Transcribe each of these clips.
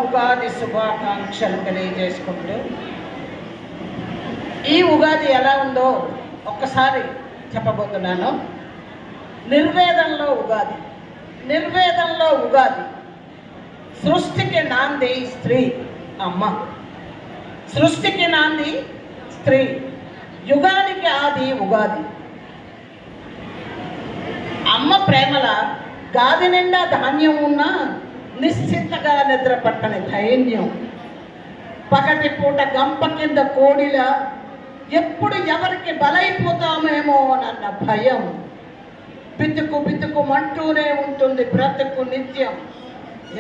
ఉగాది శుభాకాంక్షలు తెలియజేసుకుంటూ, ఈ ఉగాది ఎలా ఉందో ఒక్కసారి చెప్పబోతున్నాను. నిర్వేదంలో ఉగాది. నిర్వేదంలో ఉగాది. సృష్టికి నాంది స్త్రీ, అమ్మ. సృష్టికి నాంది స్త్రీ, యుగానికి ఆది ఉగాది. అమ్మ ప్రేమల గాది నిండా ధాన్యం ఉన్నా నిశ్చింతగా నిద్ర పట్టని ధైర్యం. పగటి పూట గంప కింద కోడిలా ఎప్పుడు ఎవరికి బలైపోతామేమో అన్న భయం. బితుకు బితుకుమంటూనే ఉంటుంది బ్రతుకు నిత్యం.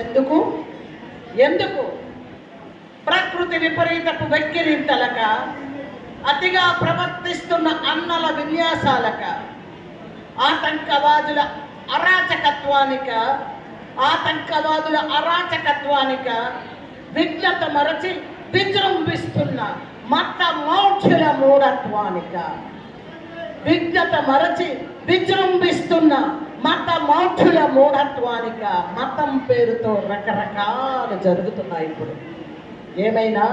ఎందుకు ఎందుకు ప్రకృతి విపరీతపు వెక్కిరింతలక, అతిగా ప్రవర్తిస్తున్న అన్నల విన్యాసాలక, ఆతంకవాదుల అరాచకత్వానిక విజ్ఞత మరచి విజృంభిస్తున్న మత మౌఢ్యుల మూఢత్వానిక. విజ్ఞత మరచి విజృంభిస్తున్న మత మౌఢ్యుల మూఢత్వానిక. మతం పేరుతో రకరకాలు జరుగుతున్నాయి ఇప్పుడు. ఏమైనా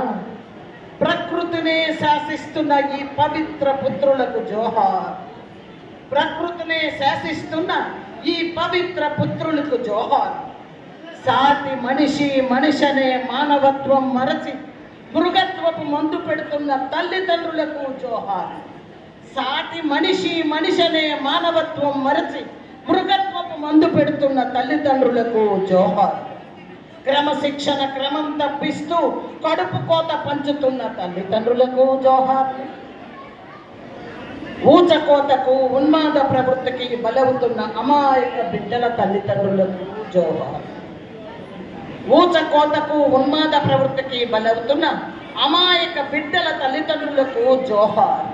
ప్రకృతినే శాసిస్తున్న ఈ పవిత్ర పుత్రులకు జోహార్. ప్రకృతినే శాసిస్తున్న ఈ పవిత్ర పుత్రులకు జోహార్. సాటి మనిషనే మానవత్వం మరచి మృగత్వపు మందు పెడుతున్న తల్లిదండ్రులకు జోహార్. సాటి మనిషనే మానవత్వం మరచి మృగత్వపు మందు పెడుతున్న తల్లిదండ్రులకు జోహార్. క్రమశిక్షణ క్రమం తప్పిస్తూ కడుపు కోత పంచుతున్న తల్లిదండ్రులకు జోహార్. ఊచకోతకు ఉన్మాద ప్రవృత్తికి బలవుతున్న అమాయక బిడ్డల తల్లిదండ్రులకు జోహార్. ఊచకోతకు ఉన్మాద ప్రవృత్తికి బలవుతున్న అమాయక బిడ్డల తల్లిదండ్రులకు జోహార్.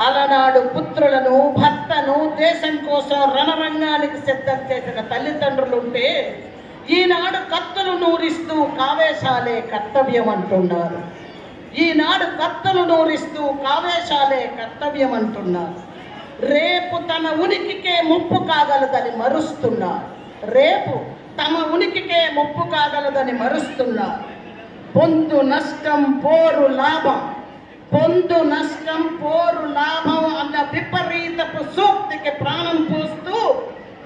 అలనాడు పుత్రులను భర్తను దేశం కోసం రణరంగానికి సిద్ధం చేసిన తల్లిదండ్రులుంటే, ఈనాడు కత్తులు నూరిస్తూ కావేశాలే కర్తవ్యం అంటున్నారు. ఈనాడు కత్తులు నూరిస్తూ కావేశాలే కర్తవ్యం అంటున్నారు. రేపు తన ఉనికికే ముప్పు కాగలదని మరుస్తున్నారు. రేపు తమ ఉనికికే ముప్పు కాగలదని మరుస్తున్నారు. పొందు నష్టం పోరు లాభం, పొందు నష్టం పోరు లాభం అన్న విపరీతపు సూక్తికి ప్రాణం పోస్తూ,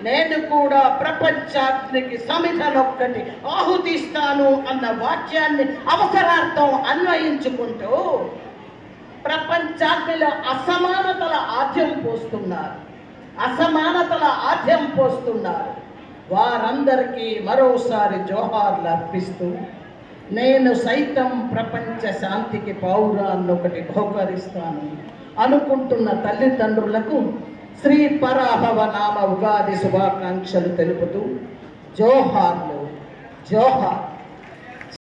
నేను కూడా ప్రపంచాగ్నికి సమిధనొక్కటి ఆహుతిస్తాను అన్న వాక్యాన్ని అవసరార్థం అన్వయించుకుంటూ ప్రపంచాగ్నిలో అసమానతల ఆద్యం పోస్తున్నారు. వారందరికీ మరోసారి జోహార్లు అర్పిస్తూ, నేను సైతం ప్రపంచ శాంతికి పౌరాన్నొకటి బహుకరిస్తాను అనుకుంటున్న తల్లిదండ్రులకు శ్రీ పరాభవ నామ ఉగాది శుభాకాంక్షలు తెలుపుతూ జోహార్లు, జోహార్.